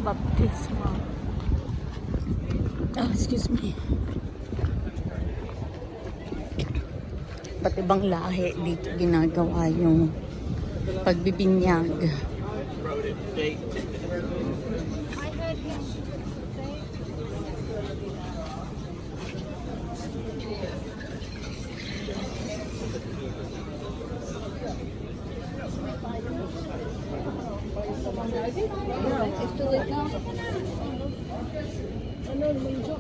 Baptismal. Oh, excuse me. Ba't ibang lahi dito ginagawa yung pagbibinyag?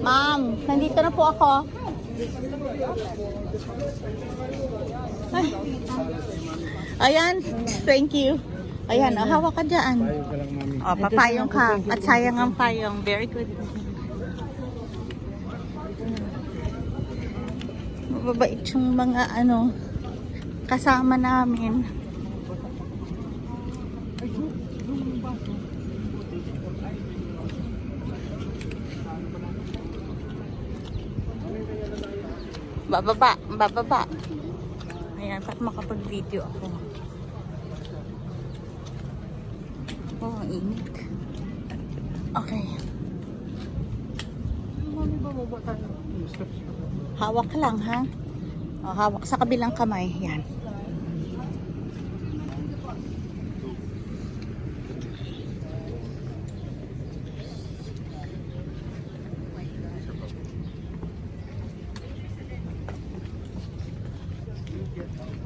Ma'am, nandito na po ako. Ay. Ayan, thank you. Ayan, hawak ka dyan. Papayong ka. At sayang ang payong. Very good. Mababait yung mga kasama namin. Bababa. Ayan, para makapag-video ako. Oh, ang init. Okay. Hawak ka lang, ha? Oh, hawak sa kabilang kamay. Yan.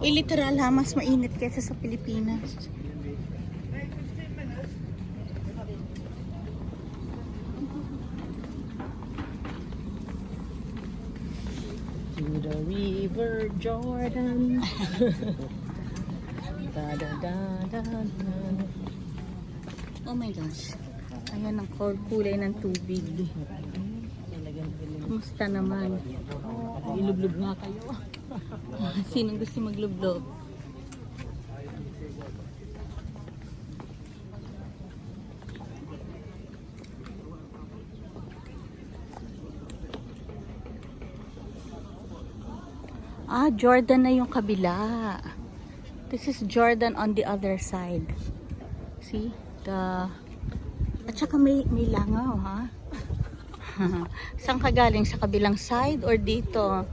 Uy, literal ha, mas mainit kaysa sa Pilipinas. To the river Jordan. Oh my gosh. Ayan ang kulay ng tubig. Kumusta naman? Ilublob nga kayo. Sinong gusto maglublob? Jordan na yung kabila. This is Jordan on the other side. See? At saka may langaw, ha? Saan ka galing? Sa kabilang side or dito?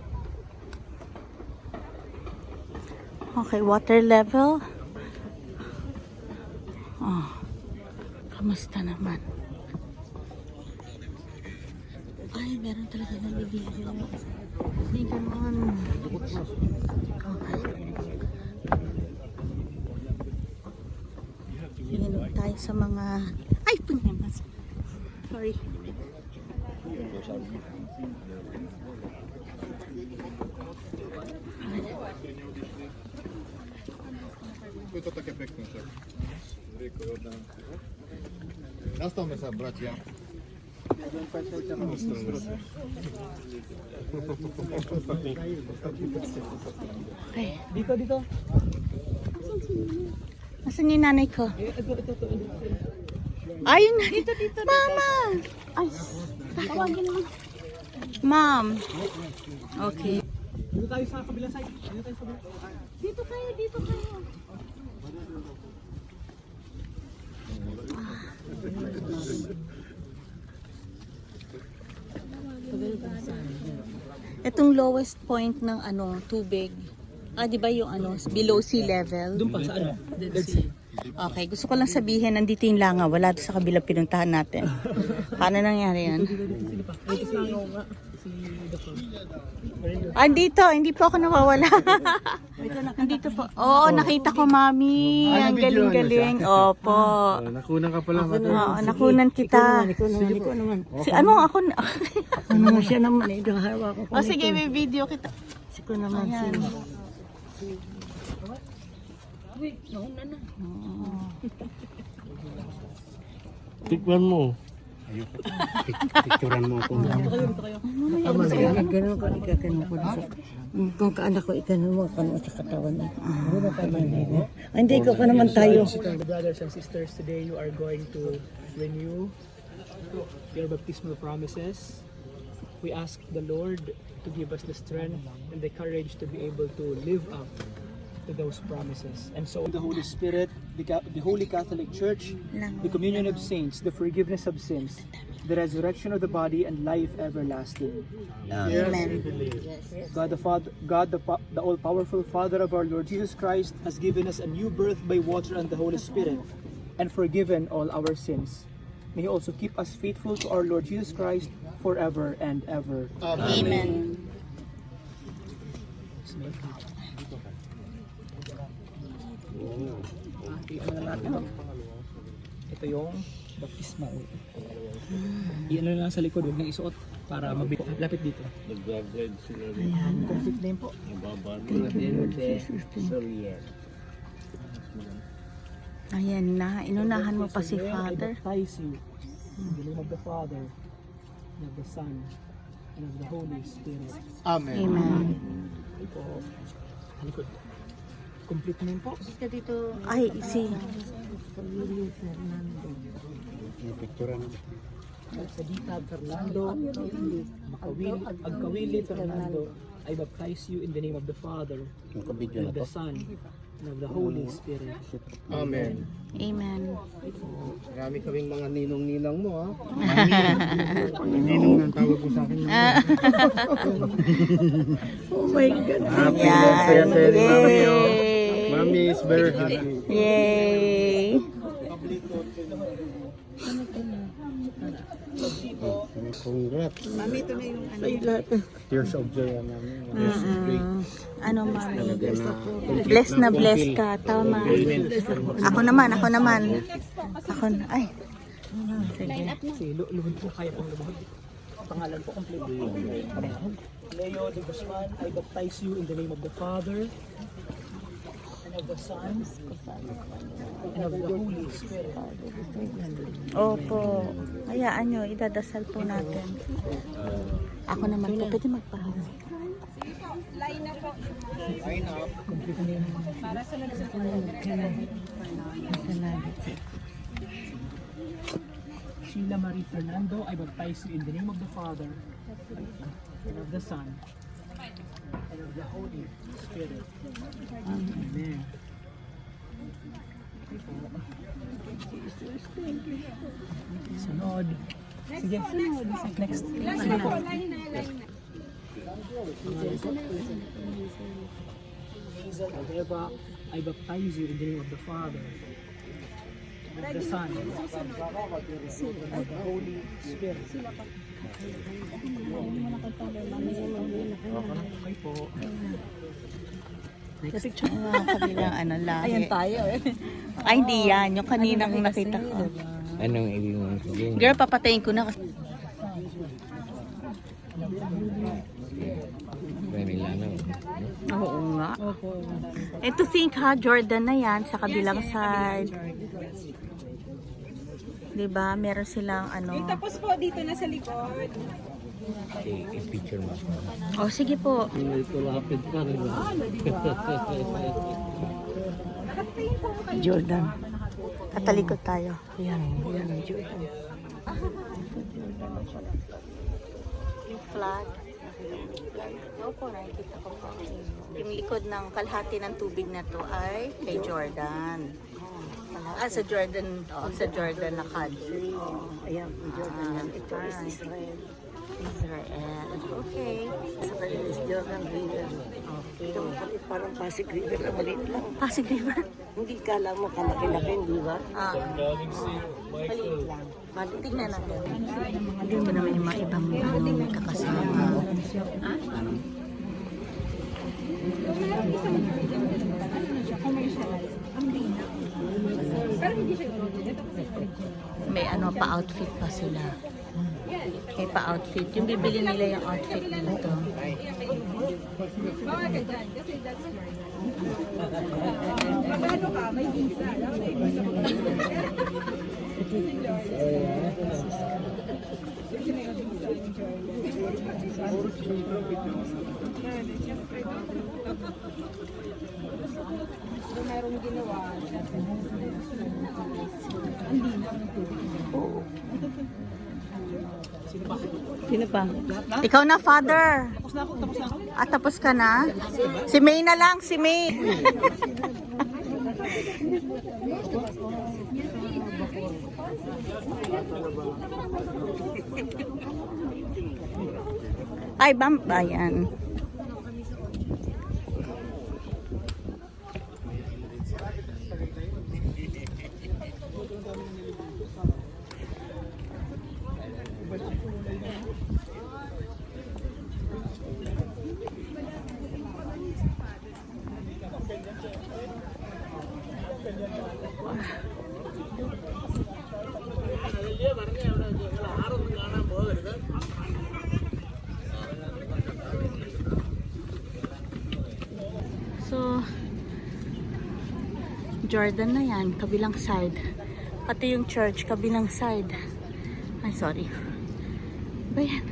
Okay, water level. Oh, kamusta naman? Ay, meron talaga nalibigyo. Hindi ganon. Okay. Hinanong tayo sa mga... Ay, punyamas. Sorry. To takie piękne, tak? Ryko, Jordan. Nastavme sa, bratia. Okay. Dito. Nasaan yung nanay ko? Ayun na. Dito. Mama! Ay, tawagin mo. Mom. Okay. Dito tayo sa kabilang side. Dito kayo. Itong lowest point ng tubig. Di ba yung below sea level? Doon pa sa Dead Sea. Okay, gusto ko lang sabihin, nandito yung langaw. Wala doon sa kabila pinuntahan natin. Paano nangyari yan? Andito, hindi po ako nawawala. Nandito po. Oo, nakita ko, mami. Ang galing-galing. Opo. Nakunan ka pala. Oo, nakunan kita. Ko naman. Si ako Ano siya naman ito hawak ko. O sige, may video kita. Siko naman Ayan. Wait, nauna na. Tikman mo. Picturean mo ako. Dito kayo. Ganun ko, ikakanon ko. Kung kaanak ko, ikanon mo ako sa katawan. Hindi ko pa naman tayo. Brothers and sisters, today you are going to renew your baptismal promises We ask the Lord to give us the strength and the courage to be able to live up to those promises. And so the Holy Spirit, the Holy Catholic Church, the communion of saints, the forgiveness of sins, the resurrection of the body, and life everlasting. Amen. God the Father, the all-powerful Father of our Lord Jesus Christ, has given us a new birth by water and the Holy Spirit, and forgiven all our sins. May He also keep us faithful to our Lord Jesus Christ forever and ever. Amen. Ito yung baptismal. Iyan na lang sa likod, huwag nang isuot para mabit. Lapit dito. Complete name po. Ayan na, inunahan mo pa si Father. I baptize you in the name of the Father, and of the Son, and of the Holy Spirit. Amen. Amen. Ito, sa likod. Complete name po. Ay, si Sadita Fernando Agkawili Fernando, I baptize you in the name of the Father, and of the Son, and of the Holy Spirit. Amen. Amen. Marami kaming mga ninong-ninang mo, ha? Ninong ang tawag ko sa akin. Oh my God. Yan. Mami, Mami is very happy. Yay! Congrats. Sa'yo lahat. Tears of joy, Mami. Ano, Mami? Bless na bless ka. Tama. Ako naman. Ay. Sige. Si Luhod po, kaya pong lumuhod. Pangalan po complete. Leo de Guzman, I baptize you in the name of the Father, and of the Son, and of the Holy Spirit. Opo. Hayaan nyo, idadasal po natin. Ako naman po, pwede magpahawa. Sheila Marie Fernando, I baptize you in the name of the Father, and of the Son, and of the Holy Spirit. Amen. Sunod. Sige, sunod. Next. Ano po? Hazel Eva, I baptize you in the name of the Father, and of the Son, and of the Holy Spirit. Okay po. Next. Kabilang ano, lahi. Ayan tayo Ay, hindi yan. Yung kaninang nakita ko. Anong ibig mo sabihin? Girl, papatayin ko na. Oo nga. And to think ha, Jordan na yan sa kabilang side. Diba? Meron silang ano. Tapos po dito na sa likod. I-picture mo. Oh, sige po. Jordan. Tatalikod tayo. Yan ang Jordan. Yung flag. Opo, nakikita ko po. Yung likod ng kalahati ng tubig na to ay kay Jordan. Sa Jordan, sa Jordan na country. Ayan, Jordan yan. Ito is Israel. Israel. Okay. Israel is Jordan River. Ito parang Pasig River na maliit lang. Pasig River. Hindi kala mo kalaki-laki, di ba? Maliit lang. Tignan natin. Dito naman yung mga ibang kakasama. May ano pa-outfit pa sila. May pa-outfit. Yung bibili nila yung outfit dito. Magano ka? May visa. Merong ginawa. Si Sino pa? Ikaw na, Father. Ah, tapos ka na? Si May na lang, si May. Ay, ayan. So, Jordan na yan, kabilang side. Pati yung church, kabilang side. Ay, sorry. Ba yan?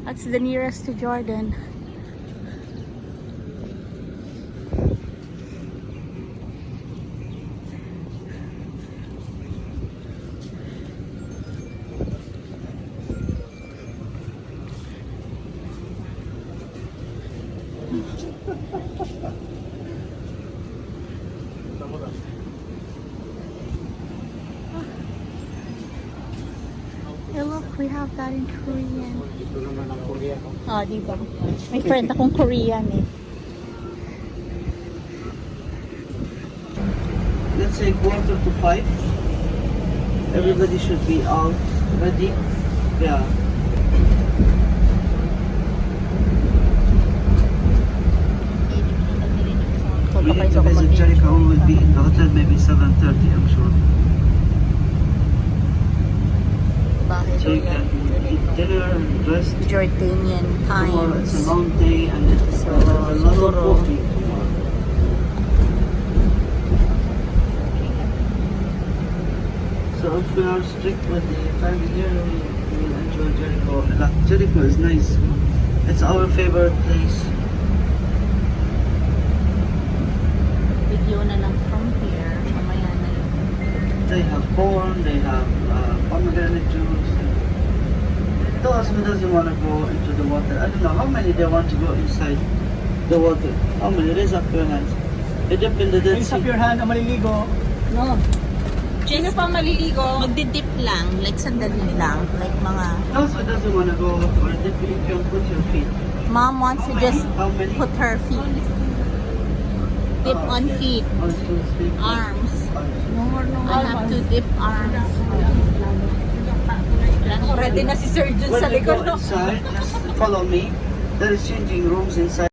That's the nearest to Jordan. Hey, look, we have that in Korean. Ah, di ba? May friend akong Korean eh. Let's say 4:45. Everybody should be out ready. Yeah. We need to visit Jericho. We will be in the hotel maybe 7:30, I'm sure. So you can eat dinner and rest. Jordanian Tomorrow it's a times. long day and it's So, a lot of siguro- walking tomorrow. So if we are strict with the time here, we will enjoy Jericho a lot. Jericho is nice. It's our favorite place. Video na lang from here. Mamaya na yun. They have corn, they have pomegranate juice. Those who doesn't want to go into the water, I don't know how many they want to go inside the water. How many? Raise up your hands. They dip in the Dead Raise up Sea. your hand na maliligo. No. Sino pa maliligo? Magdidip lang. Like sandali lang. Like mga... Those who doesn't want to go or dip, you can put your feet. Mom wants to just How many? put her feet. Dip on feet. On two, three, four. Arms. I have to dip arms. Ready na si Sir Jun When sa we go likod. inside, just follow me. There is changing rooms inside.